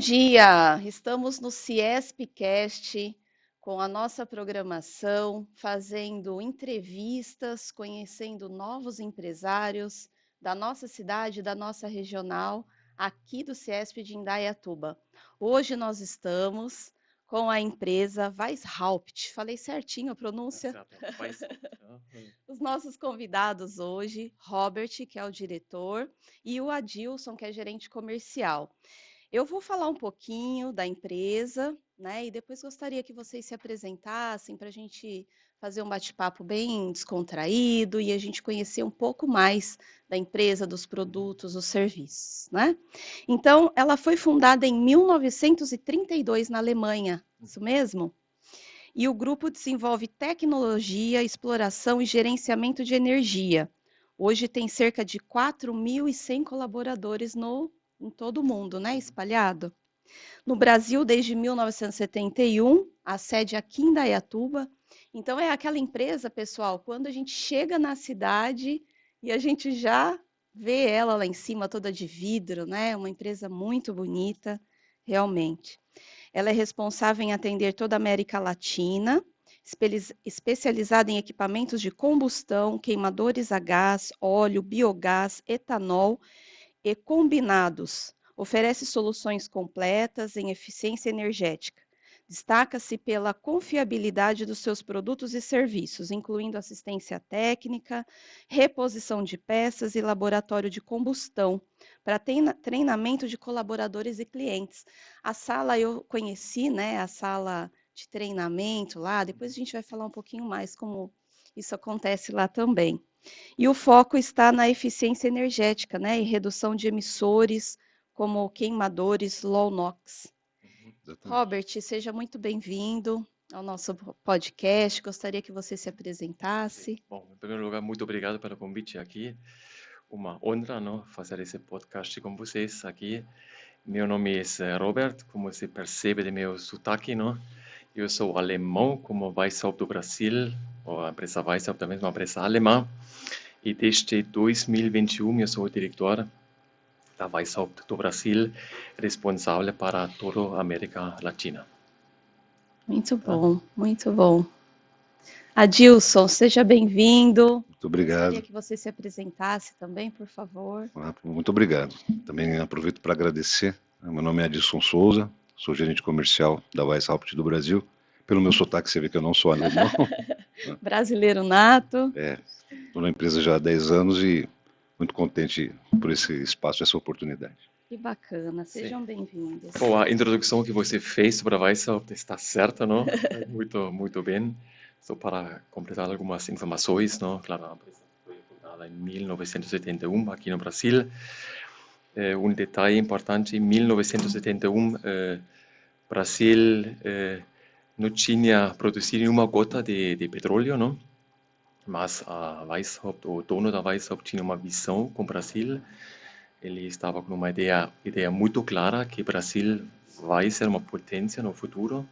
dia! Estamos no CIESPcast com a nossa programação, fazendo entrevistas, conhecendo novos empresários da nossa cidade, da nossa regional, aqui do CIESP de Indaiatuba. Hoje nós estamos com a empresa Weishaupt. Falei certinho a pronúncia? Certo, Weishaupt. Os nossos convidados hoje, Robert, que é o diretor, e o Adilson, que é gerente comercial. Eu vou falar um pouquinho da empresa, né? E depois gostaria que vocês se apresentassem para a gente fazer um bate-papo bem descontraído e a gente conhecer um pouco mais da empresa, dos produtos, dos serviços, né? Então, ela foi fundada em 1932 na Alemanha, isso mesmo? E o grupo desenvolve tecnologia, exploração e gerenciamento de energia. Hoje tem cerca de 4.100 colaboradores em todo o mundo, né, espalhado. No Brasil, desde 1971, a sede aqui em Indaiatuba. Então, é aquela empresa, pessoal, quando a gente chega na cidade e a gente já vê ela lá em cima toda de vidro, né? Uma empresa muito bonita, realmente. Ela é responsável em atender toda a América Latina, especializada em equipamentos de combustão, queimadores a gás, óleo, biogás, etanol e combinados. Oferece soluções completas em eficiência energética. Destaca-se pela confiabilidade dos seus produtos e serviços, incluindo assistência técnica, reposição de peças e laboratório de combustão, para treinamento de colaboradores e clientes. A sala eu conheci, né, a sala de treinamento lá, depois a gente vai falar um pouquinho mais como isso acontece lá também. E o foco está na eficiência energética, né, e redução de emissores como queimadores low NOx. Exatamente. Robert, seja muito bem-vindo ao nosso podcast. Gostaria que você se apresentasse. Bom, em primeiro lugar, muito obrigado pelo convite aqui. Uma honra, não, fazer esse podcast com vocês aqui. Meu nome é Robert, como se percebe do meu sotaque, não? Eu sou alemão, como Weishaupt do Brasil, ou a empresa Weishaupt também é uma empresa alemã. E desde 2021 eu sou o diretor da Weishaupt do Brasil, responsável para toda a América Latina. Muito bom, muito bom. Adilson, seja bem-vindo. Muito obrigado. Gostaria que você se apresentasse também, por favor. Muito obrigado. Também aproveito para agradecer. Meu nome é Adilson Souza, sou gerente comercial da Weishaupt do Brasil. Pelo meu sotaque, você vê que eu não sou alemão. Brasileiro nato. Estou na empresa já há 10 anos e muito contente por esse espaço, essa oportunidade. Que bacana, sejam bem-vindos. Bom, a introdução que você fez sobre a Weishaupt está certa, não? Muito, muito bem. Só para completar algumas informações, não? Claro, a empresa foi fundada em 1971 aqui no Brasil. Detalhe importante, em 1971, Brasil não tinha produzido nenhuma gota de petróleo, não? Mas a Weishaupt, o dono da Weishaupt, tinha uma visão com o Brasil. Ele estava com uma ideia muito clara que o Brasil vai ser uma potência no futuro.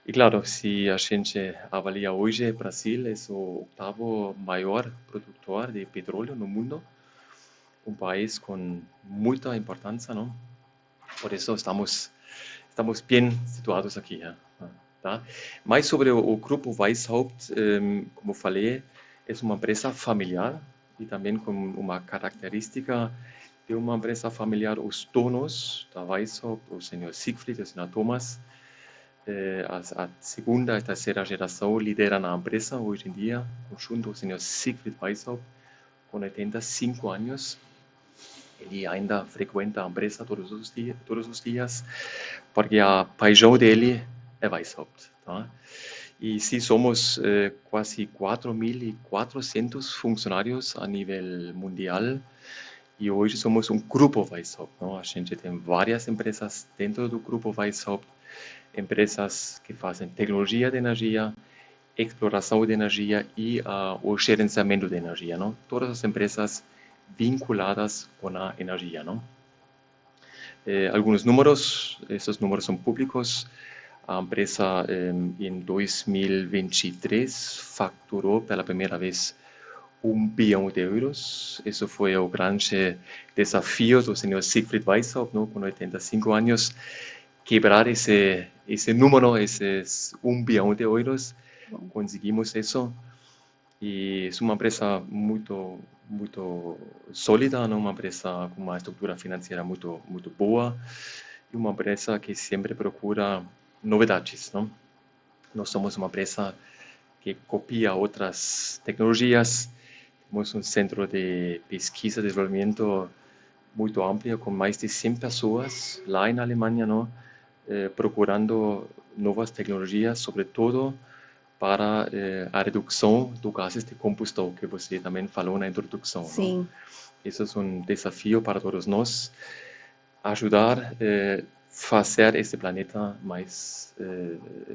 E claro, se a gente avalia hoje, o Brasil é o 8º maior produtor de petróleo no mundo, um país com muita importância, não? Por isso estamos bem situados aqui, tá? Mas sobre o grupo Weishaupt, como falei, é uma empresa familiar e também com uma característica de uma empresa familiar. Os donos da Weishaupt, o senhor Siegfried e o senhor Thomas, a segunda e terceira geração lideram a empresa hoje em dia, junto com o senhor Siegfried Weishaupt, com 85 anos. Ele ainda frequenta a empresa todos os dias, porque a paixão dele é Weishaupt. Tá? E sim, somos quase 4.400 funcionários a nível mundial. E hoje somos um grupo Weishaupt. Não? A gente tem várias empresas dentro do grupo Weishaupt, empresas que fazem tecnologia de energia, exploração de energia e o gerenciamento de energia. Não? Todas as empresas vinculadas com a energia, não? Alguns números, esses números são públicos. A empresa em 2023 faturou pela primeira vez bilhão de euros. Isso foi o grande desafio do senhor Siegfried Weishaupt, não, com 85 anos, quebrar esse número, esses 1 bilhão de euros. Bom, Conseguimos isso. E é uma empresa muito sólida, não? Uma empresa com uma estrutura financeira muito boa e uma empresa que sempre procura novidades, não? Nós somos uma empresa que copia outras tecnologias. Temos um centro de pesquisa e desenvolvimento muito amplo, com mais de 100 pessoas lá na Alemanha, não? Procurando novas tecnologias, sobretudo para a redução dos gases de combustão, que você também falou na introdução, não? sim, Isso é um desafio para todos nós, ajudar a fazer este planeta mais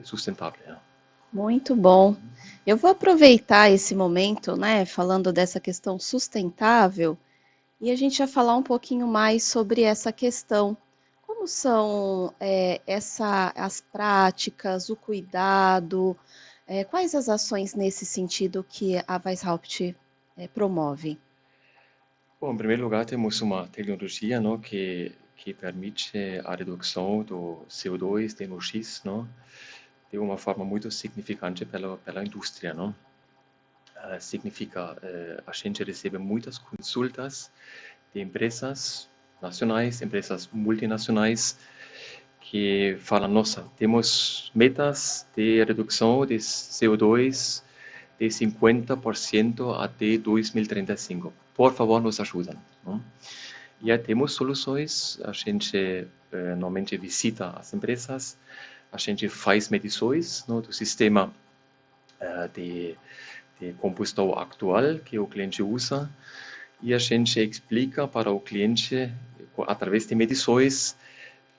sustentável. Ja. muito bom. Eu vou aproveitar esse momento, né, falando dessa questão sustentável, e a gente vai falar um pouquinho mais sobre essa questão. Como são as práticas, o cuidado, quais as ações nesse sentido que a Weishaupt promove? Bom, em primeiro lugar, temos uma tecnologia, não, que permite a redução do CO2, de NOx, não, de uma forma muito significante pela indústria, não? Significa, a gente recebe muitas consultas de empresas nacionais, empresas multinacionais, que falam, nossa, temos metas de redução de CO2 de 50% até 2035. Por favor, nos ajudem. Não? Já temos soluções, a gente normalmente visita as empresas, a gente faz medições, não, do sistema de combustão atual que o cliente usa e a gente explica para o cliente, através de medições,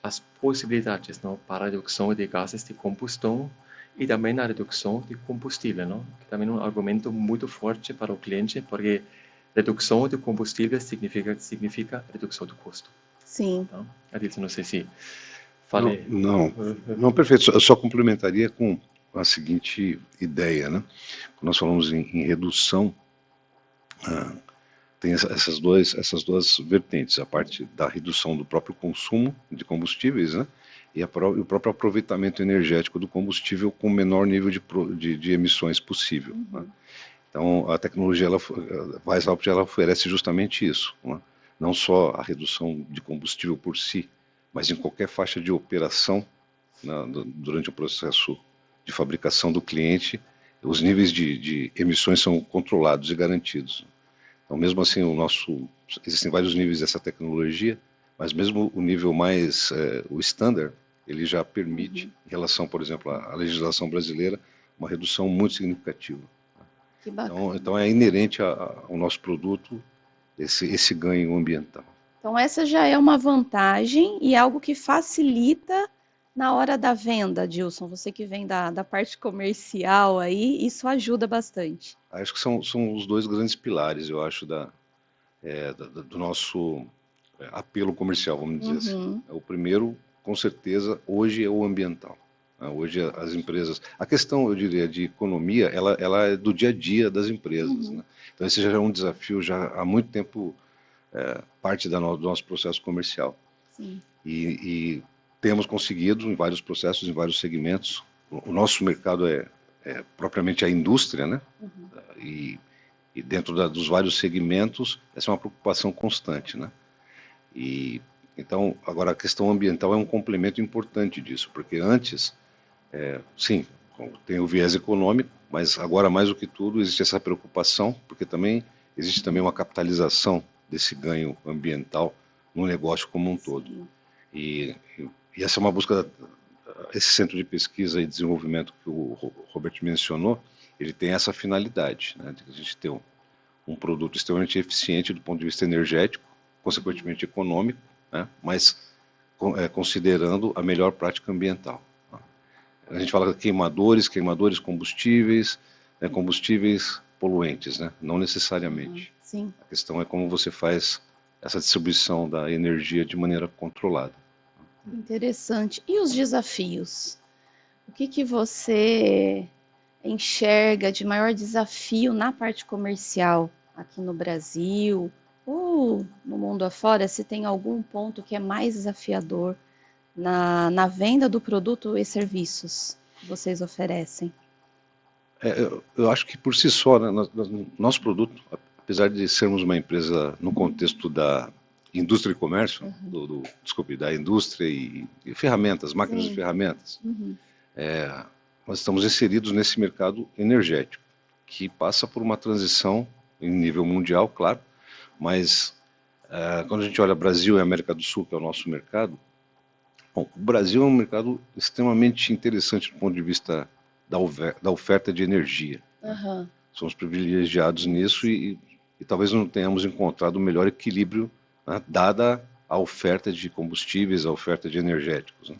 as possibilidades, não, para a redução de gases de combustão e também a redução de combustível, não? Que também é um argumento muito forte para o cliente, porque redução de combustível significa redução do custo. Sim, Tá? Adilson, não sei se Não, falei. não, perfeito. Eu só complementaria com a seguinte ideia, né? Quando nós falamos em redução, tem essas duas vertentes, a parte da redução do próprio consumo de combustíveis, né? E o próprio aproveitamento energético do combustível com o menor nível de emissões possível. Né? Então, a tecnologia, a Weishaupt, ela oferece justamente isso, né? Não só a redução de combustível por si, mas em qualquer faixa de operação, né, durante o processo de fabricação do cliente, os níveis de emissões são controlados e garantidos. Então, mesmo assim, existem vários níveis dessa tecnologia, mas mesmo o nível mais, o standard, ele já permite, em relação, por exemplo, à legislação brasileira, uma redução muito significativa. que bacana. Então é inerente ao nosso produto esse ganho ambiental. Então, essa já é uma vantagem e algo que facilita na hora da venda, Dilson. Você que vem da parte comercial aí, isso ajuda bastante. Acho que são os dois grandes pilares, eu acho, do nosso apelo comercial, vamos dizer assim. Uhum, O primeiro, com certeza, hoje é o ambiental. Hoje as empresas, a questão, eu diria, de economia, ela é do dia a dia das empresas, né? Então esse já é um desafio, já há muito tempo, parte do nosso processo comercial. sim. E temos conseguido em vários processos, em vários segmentos. O nosso mercado é propriamente a indústria, né? E dentro dos vários segmentos, essa é uma preocupação constante, né? E então, agora a questão ambiental é um complemento importante disso, porque antes, sim, tem o viés econômico, mas agora mais do que tudo existe essa preocupação, porque também existe também uma capitalização desse ganho ambiental no negócio como um todo. Sim. E, e essa é uma busca, esse centro de pesquisa e desenvolvimento que o Robert mencionou, ele tem essa finalidade, né, de a gente ter um produto extremamente eficiente do ponto de vista energético, consequentemente econômico, né, mas considerando a melhor prática ambiental. A gente fala de queimadores combustíveis, né, combustíveis poluentes, né, não necessariamente. Sim. A questão é como você faz essa distribuição da energia de maneira controlada. Interessante. E os desafios? O que você enxerga de maior desafio na parte comercial aqui no Brasil ou no mundo afora, se tem algum ponto que é mais desafiador na venda do produto e serviços que vocês oferecem? Eu acho que por si só, né, nosso produto, apesar de sermos uma empresa no contexto da indústria e comércio, desculpe, da indústria e ferramentas, máquinas e Sim. ferramentas, Uhum. nós estamos inseridos nesse mercado energético, que passa por uma transição em nível mundial, claro, mas quando a gente olha Brasil e América do Sul, que é o nosso mercado, bom, o Brasil é um mercado extremamente interessante do ponto de vista da oferta de energia. Aham. Somos privilegiados nisso e talvez não tenhamos encontrado o melhor equilíbrio, né, dada a oferta de combustíveis, a oferta de energéticos, né.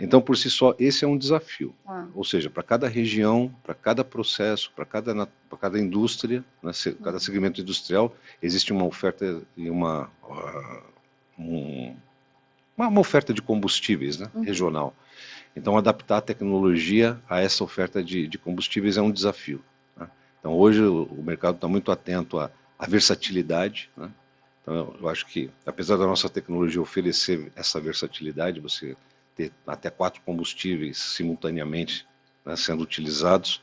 Então, por si só, esse é um desafio. Tá. Ou seja, para cada região, para cada processo, para cada indústria, né, cada segmento industrial, existe uma oferta e uma oferta de combustíveis, né, regional. Então, adaptar a tecnologia a essa oferta de combustíveis é um desafio, né. Então, hoje o mercado está muito atento à versatilidade, né. Então, eu acho que, apesar da nossa tecnologia oferecer essa versatilidade, você ter até 4 combustíveis simultaneamente, né, sendo utilizados,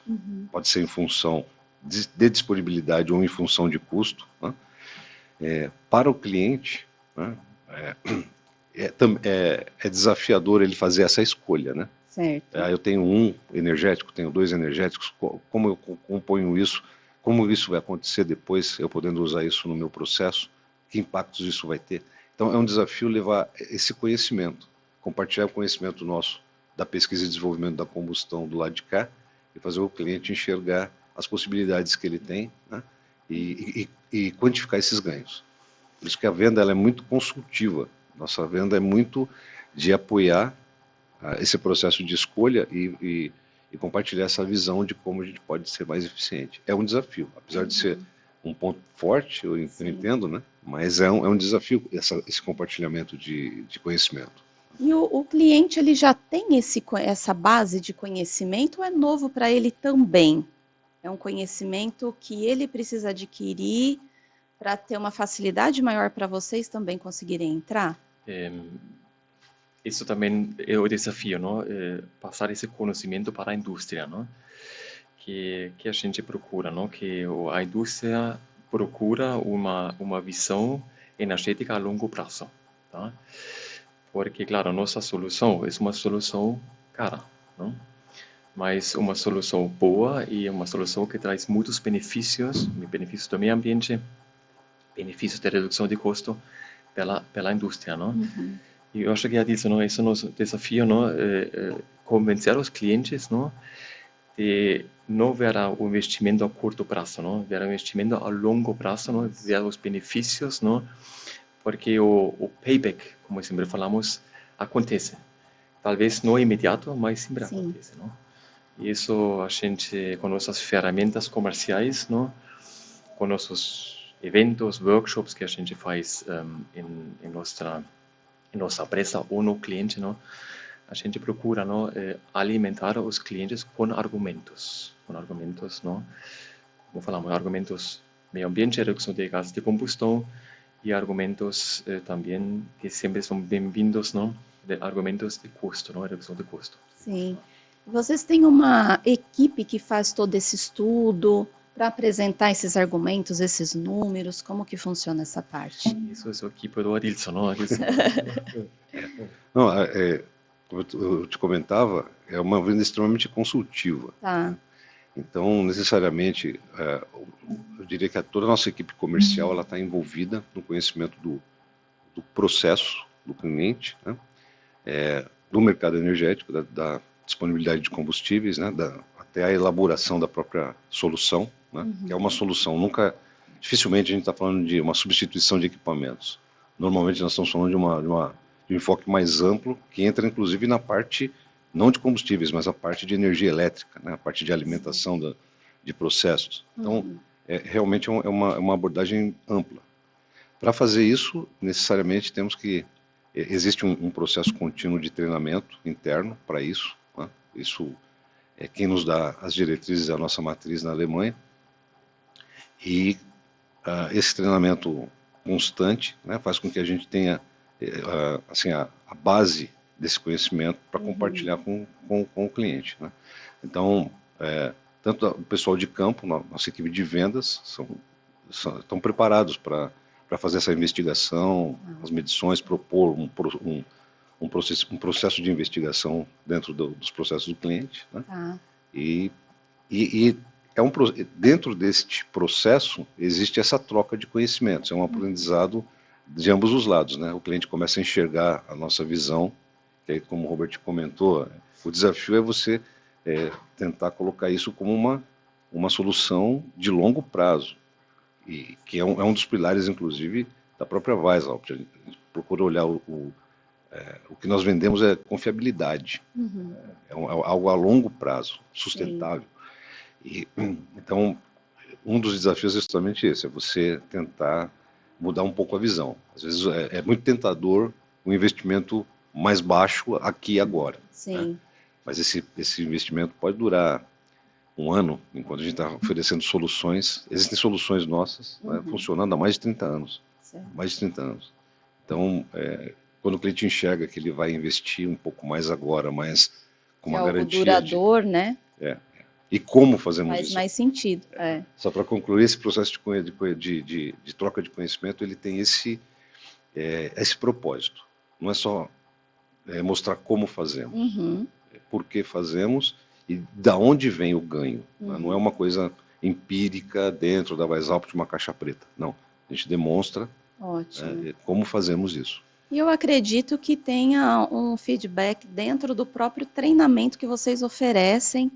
pode ser em função de disponibilidade ou em função de custo, né. Para o cliente, né, é desafiador ele fazer essa escolha, né? Certo. Eu tenho um energético, tenho 2 energéticos, como eu componho isso, como isso vai acontecer depois, eu podendo usar isso no meu processo, que impactos isso vai ter. Então é um desafio levar esse conhecimento, compartilhar o conhecimento nosso da pesquisa e desenvolvimento da combustão do lado de cá e fazer o cliente enxergar as possibilidades que ele tem, né, e quantificar esses ganhos. Por isso que a venda ela é muito consultiva. Nossa venda é muito de apoiar esse processo de escolha e compartilhar essa visão de como a gente pode ser mais eficiente. É um desafio, apesar de ser um ponto forte, eu entendo, né? Mas é um desafio esse compartilhamento de conhecimento. E o cliente ele já tem essa base de conhecimento ou é novo para ele também? É um conhecimento que ele precisa adquirir para ter uma facilidade maior para vocês também conseguirem entrar? Isso também é o desafio, não? Passar esse conhecimento para a indústria, não? Que a gente procura, não? Que a indústria procura uma visão energética a longo prazo, tá? Porque, claro, nossa solução é uma solução cara, não? Mas uma solução boa e uma solução que traz muitos benefícios do meio ambiente, benefícios de redução de custo pela indústria, não? E eu acho que é isso, não? Esse é o nosso desafio, não? Convencer os clientes, não? De não ver o investimento a curto prazo, não? Ver o investimento a longo prazo, não? Ver os benefícios, não? Porque o payback, como sempre falamos, acontece. Talvez não imediato, mas sempre acontece, não? E isso a gente, com nossas ferramentas comerciais, não? Com nossos eventos, workshops que a gente faz em nossa empresa ou no cliente, não? A gente procura, não, alimentar os clientes com argumentos, não? Como falamos, argumentos meio ambiente, redução de gases de combustão e argumentos também que sempre são bem-vindos, não? De argumentos de custo, não? Redução de custo. Sim. Vocês têm uma equipe que faz todo esse estudo para apresentar esses argumentos, esses números? Como que funciona essa parte? Isso é a equipe do Adilson, não? Não, como eu te comentava, é uma venda extremamente consultiva. Tá. Então, necessariamente, eu diria que toda a nossa equipe comercial ela está envolvida no conhecimento do processo do cliente, né? Do mercado energético, da disponibilidade de combustíveis, né? Até a elaboração da própria solução, né? Que é uma solução. Dificilmente a gente está falando de uma substituição de equipamentos. Normalmente nós estamos falando de um enfoque mais amplo, que entra inclusive na parte não de combustíveis, mas a parte de energia elétrica, né? A parte de alimentação de processos. Então, realmente é uma abordagem ampla. Para fazer isso, necessariamente temos que existe um processo contínuo de treinamento interno para isso, né? Isso quem nos dá as diretrizes é a nossa matriz na Alemanha, e esse treinamento constante, né, faz com que a gente tenha assim, a base desse conhecimento para compartilhar com o cliente, né? Então, tanto o pessoal de campo, nossa equipe de vendas, estão preparados para fazer essa investigação, as medições, propor um processo de investigação dentro dos processos do cliente, né? E dentro deste processo existe essa troca de conhecimentos, é um aprendizado de ambos os lados, né? O cliente começa a enxergar a nossa visão, que aí, como o Robert comentou, o desafio é você tentar colocar isso como uma solução de longo prazo, e que é um dos pilares, inclusive, da própria Weishaupt. A gente procura olhar o que nós vendemos é confiabilidade, é algo a longo prazo, sustentável. E, então, um dos desafios é justamente esse, é você tentar mudar um pouco a visão. Às vezes é muito tentador um investimento mais baixo aqui e agora. Né? Mas esse investimento pode durar um ano, enquanto a gente está oferecendo soluções. Existem soluções nossas, né, funcionando há mais de 30 anos. Mais de 30 anos. Então, quando o cliente enxerga que ele vai investir um pouco mais agora, mas com uma garantia duradouro, né? E como fazemos isso? Faz mais sentido. Só para concluir, esse processo de troca de conhecimento, ele tem esse propósito. Não é só mostrar como fazemos, por que fazemos e da onde vem o ganho. Não é uma coisa empírica dentro da Weishaupt, uma caixa preta. Não, a gente demonstra como fazemos isso. E eu acredito que tenha um feedback dentro do próprio treinamento que vocês oferecem,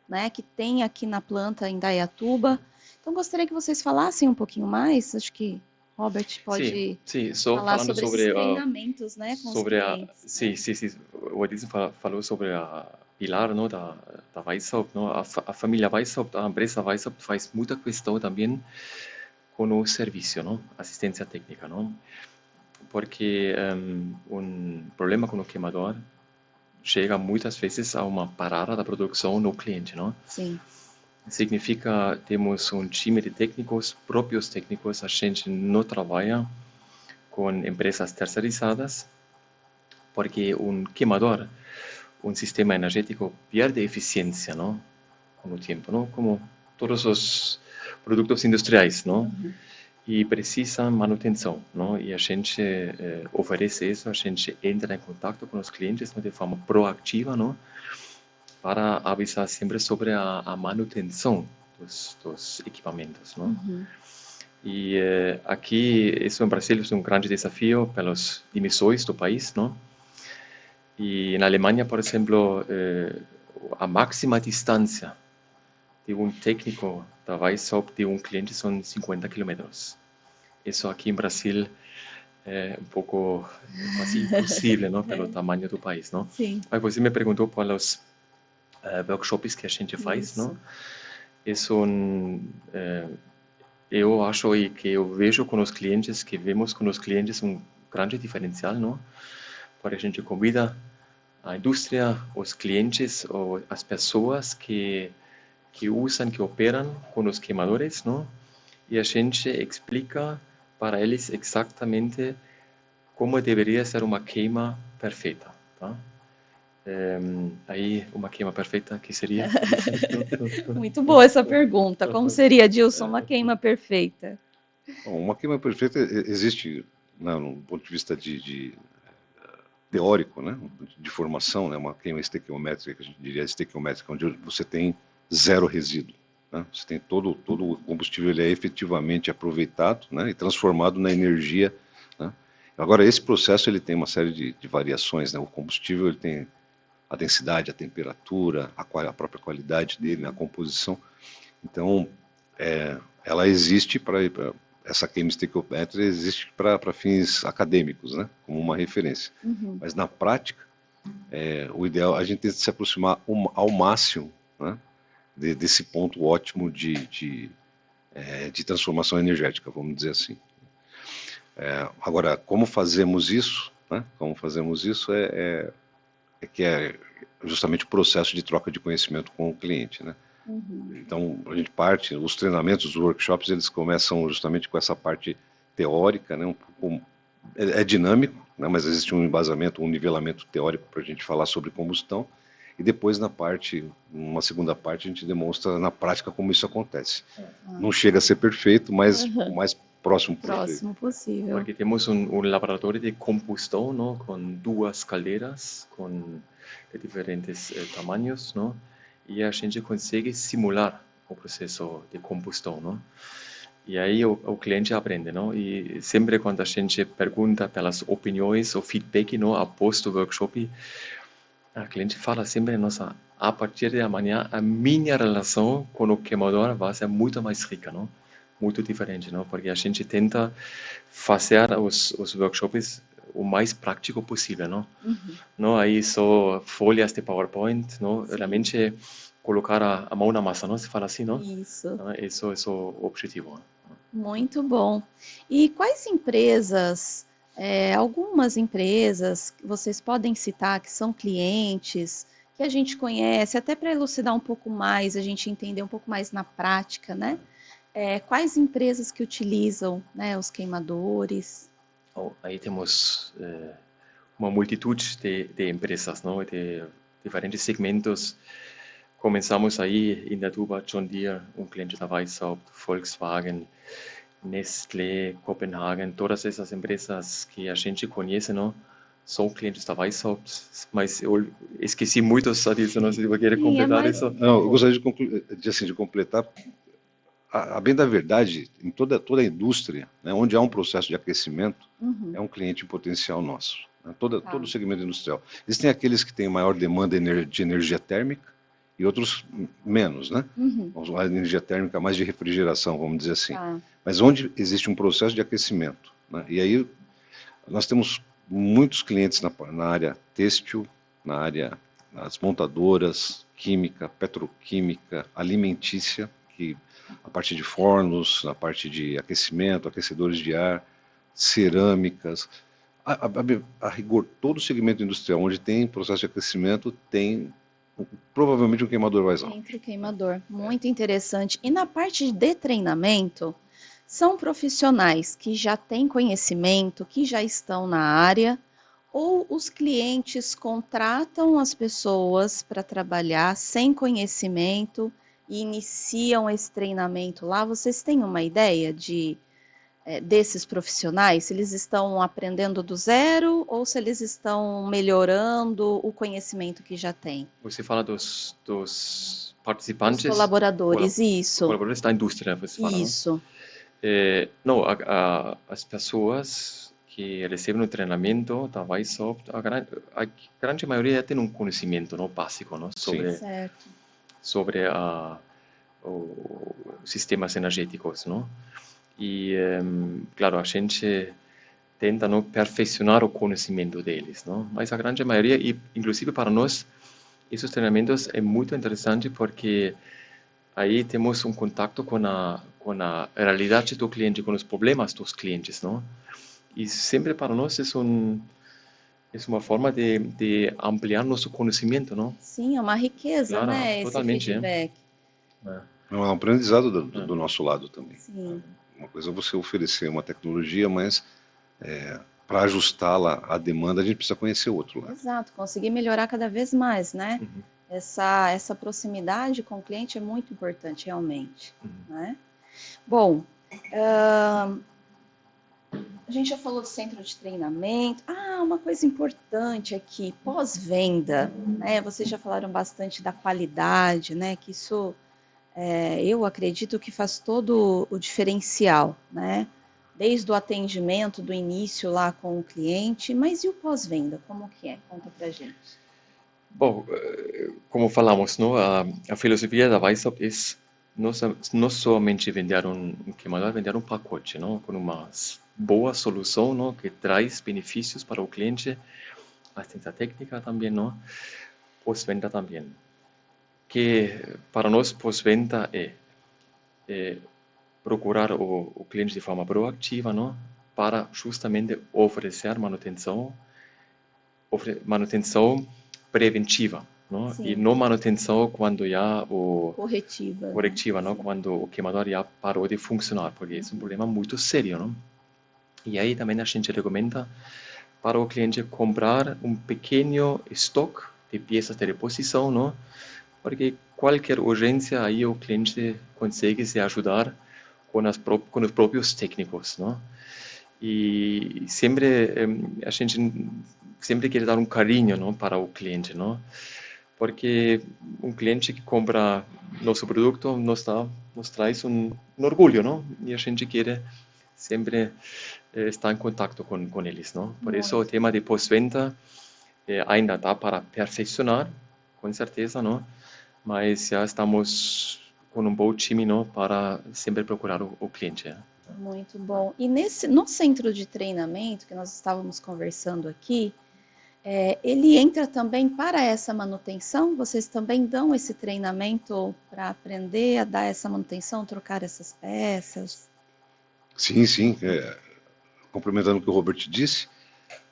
né, que tem aqui na planta em Indaiatuba. Então, gostaria que vocês falassem um pouquinho mais. Acho que Robert pode falar sobre esses treinamentos, né, com os clientes. O Edison falou sobre a pilar, não, da Weishaupt, não? A família Weishaupt, a empresa Weishaupt faz muita questão também com o serviço, não? Assistência técnica, não? Porque problema com o queimador chega muitas vezes a uma parada da produção no cliente, não? Sim. Significa, temos um time de técnicos, próprios técnicos, a gente não trabalha com empresas terceirizadas, porque queimador, sistema energético perde eficiência, não? Com o tempo, não? Como todos os produtos industriais, não? E precisa manutenção, não? E a gente oferece isso, a gente entra em contato com os clientes, não, de forma proativa, não? Para avisar sempre sobre a manutenção dos equipamentos, não? E aqui, isso em Brasil é um grande desafio pelas emissões do país, não? E na Alemanha, por exemplo, a máxima distância de um técnico da Weishaupt de um cliente são 50 quilômetros. Isso aqui em Brasil é um pouco quase impossível, não? Pelo tamanho do país, não? Sim. Aí você me perguntou pelos workshops que a gente faz, não? Isso eu acho e que eu vejo com os clientes, que vemos com os clientes um grande diferencial, não? Porque a gente convida a indústria, os clientes, ou as pessoas que usam, que operam com os queimadores, não? E a gente explica para eles exatamente como deveria ser uma queima perfeita, tá? Aí, uma queima perfeita, que seria? Muito boa essa pergunta. Como seria, Dilson, uma queima perfeita? Bom, uma queima perfeita existe, né, no ponto de vista teórico, né, de formação, né, uma queima estequiométrica, que a gente diria estequiométrica, onde você tem zero resíduo. Né, você tem todo o combustível, ele é efetivamente aproveitado, né, e transformado na energia. Né. Agora, esse processo ele tem uma série de variações. Né, o combustível ele tem a densidade, a temperatura, a própria qualidade dele, a composição. Então, ela existe essa queima estequiométrica existe para fins acadêmicos, né, como uma referência. Mas na prática, o ideal a gente tenta se aproximar ao máximo, né, desse ponto ótimo de transformação energética, vamos dizer assim. Agora, como fazemos isso? Né, como fazemos isso que é justamente o processo de troca de conhecimento com o cliente, né? Uhum. Então, a gente parte, os treinamentos, os workshops, eles começam justamente com essa parte teórica, né? Um pouco, é dinâmico, né? Mas existe um embasamento, um nivelamento teórico para a gente falar sobre combustão. E depois, uma segunda parte, a gente demonstra na prática como isso acontece. Não chega a ser perfeito, mas o mais próximo possível. Próximo possível. Porque temos laboratório de combustão, não? Com duas caldeiras, com de diferentes tamanhos, não? E a gente consegue simular o processo de combustão, não? E aí o cliente aprende, não? E sempre quando a gente pergunta pelas opiniões ou feedback, não? Após o workshop, a cliente fala sempre, nossa, a partir de amanhã a minha relação com o queimador vai ser muito mais rica, não? Muito diferente, não? Porque a gente tenta fazer os workshops o mais prático possível, não? Não aí só folhas de PowerPoint, não? Realmente colocar a mão na massa, não? Se fala assim, não? Isso. Isso é o objetivo. Muito bom. E quais empresas, algumas empresas que vocês podem citar que são clientes, que a gente conhece, até para elucidar um pouco mais, a gente entender um pouco mais na prática, né? Quais empresas que utilizam, né, os queimadores? Aí temos uma multitude de empresas, não? De diferentes segmentos. Começamos aí em Indatuba, John Deere, cliente da Weishaupt, Volkswagen, Nestlé, Copenhagen, todas essas empresas que a gente conhece, não? São clientes da Weishaupt, mas eu esqueci muitos, Adilson, não sei se você quer completar isso. Não, eu gostaria de completar. A bem da verdade, em toda a indústria, né, onde há um processo de aquecimento, é um cliente potencial nosso. Né, todo o segmento industrial. Existem aqueles que têm maior demanda de energia térmica e outros menos, né? A energia térmica mais de refrigeração, vamos dizer assim. Mas onde existe um processo de aquecimento, né? E aí nós temos muitos clientes na área têxtil, na área das montadoras, química, petroquímica, alimentícia, que a parte de fornos, a parte de aquecimento, aquecedores de ar, cerâmicas. A rigor, todo o segmento industrial onde tem processo de aquecimento tem provavelmente um queimador Weishaupt. Entre o queimador. Muito interessante. E na parte de treinamento, são profissionais que já têm conhecimento, que já estão na área, ou os clientes contratam as pessoas para trabalhar sem conhecimento e iniciam esse treinamento lá? Vocês têm uma ideia desses profissionais? Se eles estão aprendendo do zero ou se eles estão melhorando o conhecimento que já têm? Você fala dos participantes? Os colaboradores, isso. Colaboradores da indústria, você fala, Isso. não? As pessoas que recebem o treinamento da Weishaupt, a grande maioria tem um conhecimento, não, básico, não? Sobre os sistemas energéticos, não? E, claro, a gente tenta não perfeccionar o conhecimento deles, não? Mas a grande maioria, e inclusive para nós, esses treinamentos é muito interessante porque aí temos um contato com a realidade do cliente, com os problemas dos clientes, não? E sempre para nós é uma forma de ampliar nosso conhecimento, não? Sim, é uma riqueza, Claro, né, totalmente, esse feedback. É um aprendizado do nosso lado também. Sim. Uma coisa é você oferecer uma tecnologia, mas para ajustá-la à demanda, a gente precisa conhecer o outro lado. Exato, conseguir melhorar cada vez mais, né? Essa proximidade com o cliente é muito importante, realmente. Né? Bom, a gente já falou do centro de treinamento. Uma coisa importante aqui, pós-venda, né? Vocês já falaram bastante da qualidade, né? Que isso, eu acredito que faz todo o diferencial, né? Desde o atendimento, do início lá com o cliente, mas e o pós-venda, como que é? Conta pra gente. Bom, como falamos, não? A filosofia da Weishaupt é não somente vender queimador, vender um pacote, não? Com uma boa solução, não? Que traz benefícios para o cliente, assistência técnica também, não? Pós-venda também. Que para nós pós-venda é procurar o cliente de forma proativa, não? Para justamente oferecer manutenção preventiva, não? E Sim, não manutenção quando já o corretiva, né? corretiva, não? Sim. Quando o queimador já parou de funcionar, porque esse é um problema muito sério, não? E aí também a gente recomenda para o cliente comprar um pequeno estoque de peças de reposição, não? Porque qualquer urgência aí o cliente consegue se ajudar com os próprios técnicos, não? E sempre a gente sempre quer dar um carinho, não, para o cliente, não? Porque um cliente que compra nosso produto nos traz um orgulho, não? E a gente quer sempre estar em contato com eles, não? Por isso o Muito tema bom. de pós-venda ainda dá para perfeccionar, com certeza, não? Mas já estamos com um bom time, não, para sempre procurar o cliente. Muito bom. E no centro de treinamento que nós estávamos conversando aqui, ele entra também para essa manutenção? Vocês também dão esse treinamento para aprender a dar essa manutenção, trocar essas peças? Sim, sim. Complementando o que o Robert disse,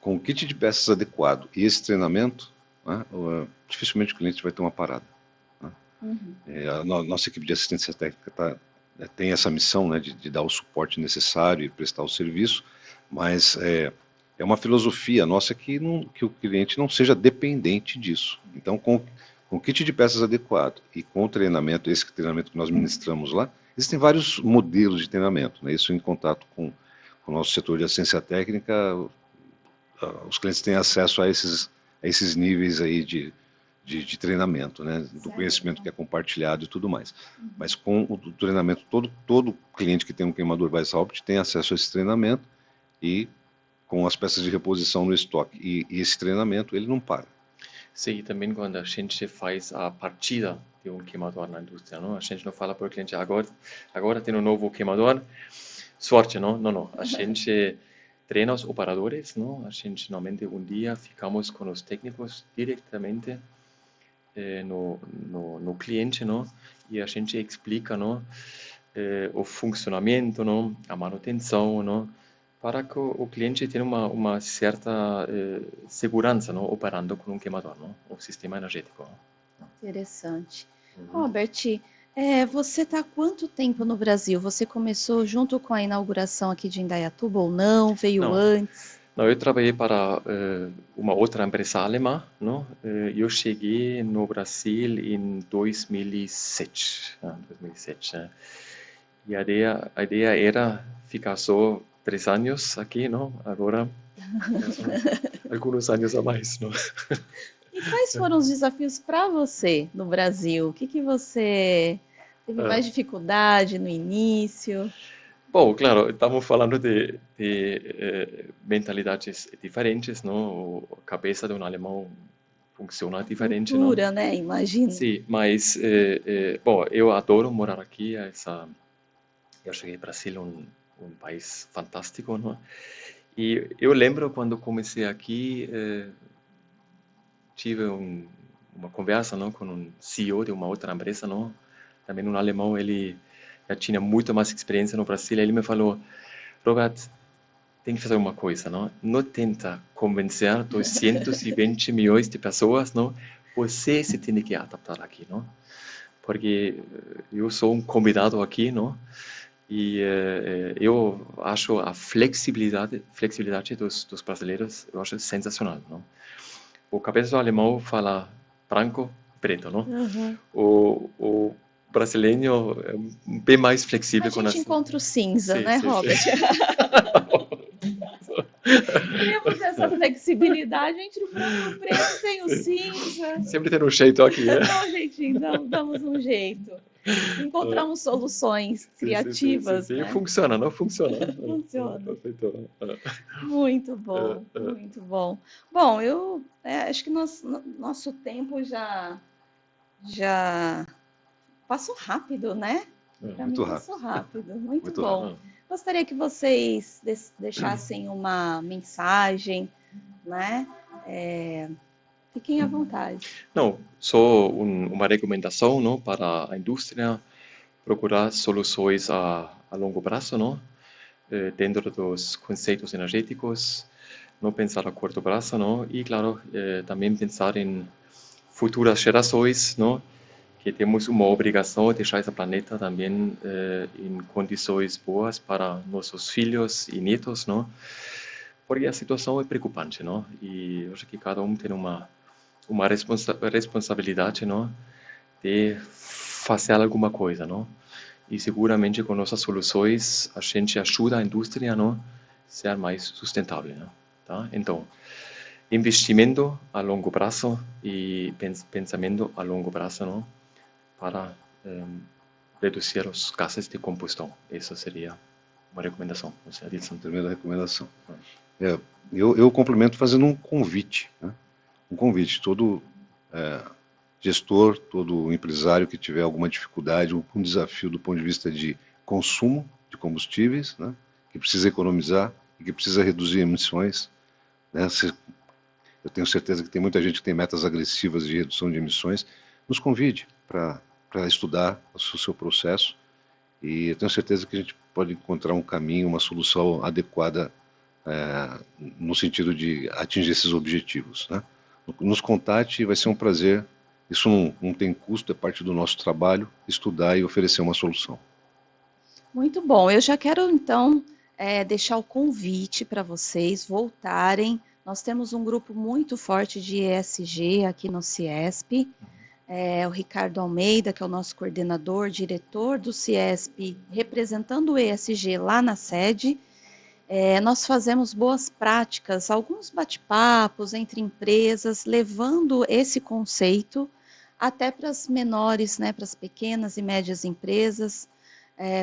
com o kit de peças adequado e esse treinamento, né, dificilmente o cliente vai ter uma parada. Né? Uhum. A nossa equipe de assistência técnica tem essa missão, né, de dar o suporte necessário e prestar o serviço, mas é uma filosofia nossa que o cliente não seja dependente disso. Então, com o kit de peças adequado e com o treinamento, esse treinamento que nós ministramos lá, existem vários modelos de treinamento. Né? Isso em contato com o nosso setor de assistência técnica, os clientes têm acesso a esses níveis aí de treinamento, né, do conhecimento que é compartilhado e tudo mais. Mas com o treinamento, todo cliente que tem um queimador Weishaupt tem acesso a esse treinamento e com as peças de reposição no estoque. E esse treinamento, ele não para. Sim, também quando a gente faz a partida de um queimador na indústria, não? A gente não fala para o cliente, agora tem um novo queimador, sorte, não? Não, não. A gente treina os operadores, não? A gente normalmente um dia ficamos com os técnicos diretamente no cliente, não? E a gente explica, não? O funcionamento, não? A manutenção, não? Para que o cliente tenha uma certa segurança, não? Operando com um queimador, não? O sistema energético. Interessante. Uhum. Robert, você está há quanto tempo no Brasil? Você começou junto com a inauguração aqui de Indaiatuba ou não? Veio Não, antes? não, eu trabalhei para uma outra empresa alemã, não? Eu cheguei no Brasil em 2007, 2007, né? E a ideia era ficar só 3 anos aqui, não? Agora já são alguns anos a mais, não? E quais foram os desafios para você no Brasil? O que que você teve Ah, mais dificuldade no início? bom, claro, estamos falando de mentalidades diferentes, não? A cabeça de um alemão funciona diferente, não? Cultura, né? Imagino. Sim, mas, bom, eu adoro morar aqui. Eu cheguei ao Brasil, um país fantástico, não? E eu lembro quando comecei aqui, tive uma conversa, não, com um CEO de uma outra empresa, não? Também um alemão, ele já tinha muito mais experiência no Brasil. Ele me falou, Robert, tem que fazer uma coisa, não? Não tenta convencer 220 milhões de pessoas, não? Você se tem que adaptar aqui, não? Porque eu sou um convidado aqui, não? E eu acho a flexibilidade dos brasileiros, eu acho sensacional, não? O cabeça do alemão fala branco, preto, não? Uhum. O brasileiro é bem mais A flexível com gente as... encontra o cinza, Sim, né, sim, sim. Robert? Temos essa flexibilidade entre o branco e o preto, tem o Sim. cinza. Sempre tem um jeito aqui, é? Dá um jeitinho, damos um jeito. Encontramos soluções Sim, sim, sim, sim, criativas, sim. né? Funciona, não funciona? Funciona. Perfeito. Muito bom, muito bom. Bom, acho que nosso tempo já passou rápido, né? Para mim Muito passou rápido. rápido. Muito Muito bom. rápido. Gostaria que vocês deixassem uma mensagem, né? Fiquem à vontade. Não, só uma recomendação, não, para a indústria procurar soluções a longo prazo, não? Dentro dos conceitos energéticos, não pensar a curto prazo, não? E, claro, também pensar em futuras gerações, não? Que temos uma obrigação de deixar esse planeta também em condições boas para nossos filhos e netos, não? Porque a situação é preocupante, não? E eu acho que cada um tem uma responsabilidade, não? De fazer alguma coisa, não? E seguramente com nossas soluções a gente ajuda a indústria, não? Ser mais sustentável, não? Tá? Então, investimento a longo prazo e pensamento a longo prazo, não? Para reduzir os gases de combustão. Essa seria uma recomendação. Você, Adilson? Tremenda recomendação. Eu complemento fazendo um convite, né? Um convite. Todo gestor, todo empresário que tiver alguma dificuldade, um desafio do ponto de vista de consumo de combustíveis, né? Que precisa economizar e que precisa reduzir emissões, né? Eu tenho certeza que tem muita gente que tem metas agressivas de redução de emissões. Nos convide para estudar o seu processo e eu tenho certeza que a gente pode encontrar um caminho, uma solução adequada no sentido de atingir esses objetivos, né? Nos contate, vai ser um prazer. Isso não tem custo, é parte do nosso trabalho, estudar e oferecer uma solução. Muito bom. Eu já quero, então, deixar o convite para vocês voltarem. Nós temos um grupo muito forte de ESG aqui no CIESP. O Ricardo Almeida, que é o nosso coordenador, diretor do CIESP, representando o ESG lá na sede. Nós fazemos boas práticas, alguns bate-papos entre empresas, levando esse conceito até para as menores, né, para as pequenas e médias empresas,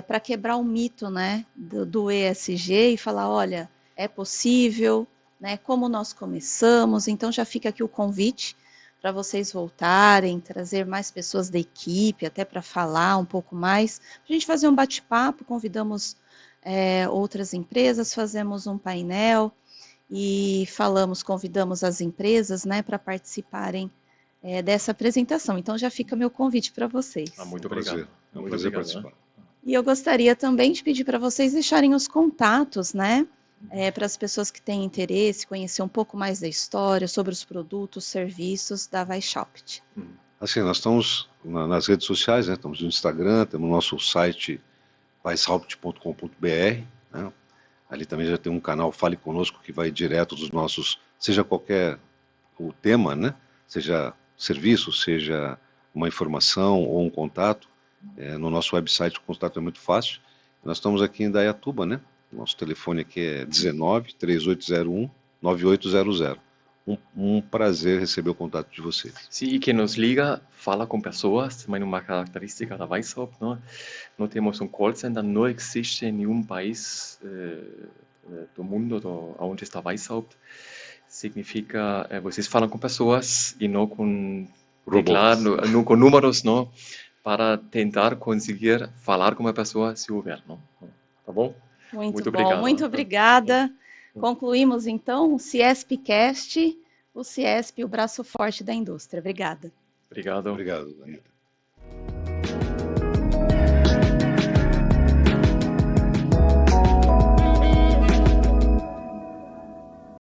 para quebrar o mito, né, do ESG e falar, olha, é possível, né, como nós começamos. Então já fica aqui o convite para vocês voltarem, trazer mais pessoas da equipe, até para falar um pouco mais, a gente fazer um bate-papo, convidamos outras empresas, fazemos um painel e convidamos as empresas, né, para participarem dessa apresentação. Então já fica meu convite para vocês. Muito obrigado. É um prazer participar. E eu gostaria também de pedir para vocês deixarem os contatos, né, para as pessoas que têm interesse, conhecer um pouco mais da história, sobre os produtos, serviços da Weishaupt. Assim, nós estamos nas redes sociais, né? Estamos no Instagram, temos no nosso site weishaupt.com.br, né? Ali também já tem um canal Fale Conosco que vai direto dos nossos, seja qualquer o tema, né? Seja serviço, seja uma informação ou um contato. No nosso website o contato é muito fácil. Nós estamos aqui em Indaiatuba, né? Nosso telefone aqui é 19 3801 9800. Um prazer receber o contato de vocês. Sim, e quem nos liga fala com pessoas, também uma característica da Weishaupt, não? Não temos um call center, não existe em nenhum país do mundo onde está Weishaupt. Significa, vocês falam com pessoas e não com teclado, não com números, não? Para tentar conseguir falar com uma pessoa se houver, não? Tá bom? Muito bom, muito obrigada. Concluímos então o CIESPcast, o CIESP, o braço forte da indústria. Obrigada. Obrigado. Obrigado, Danita.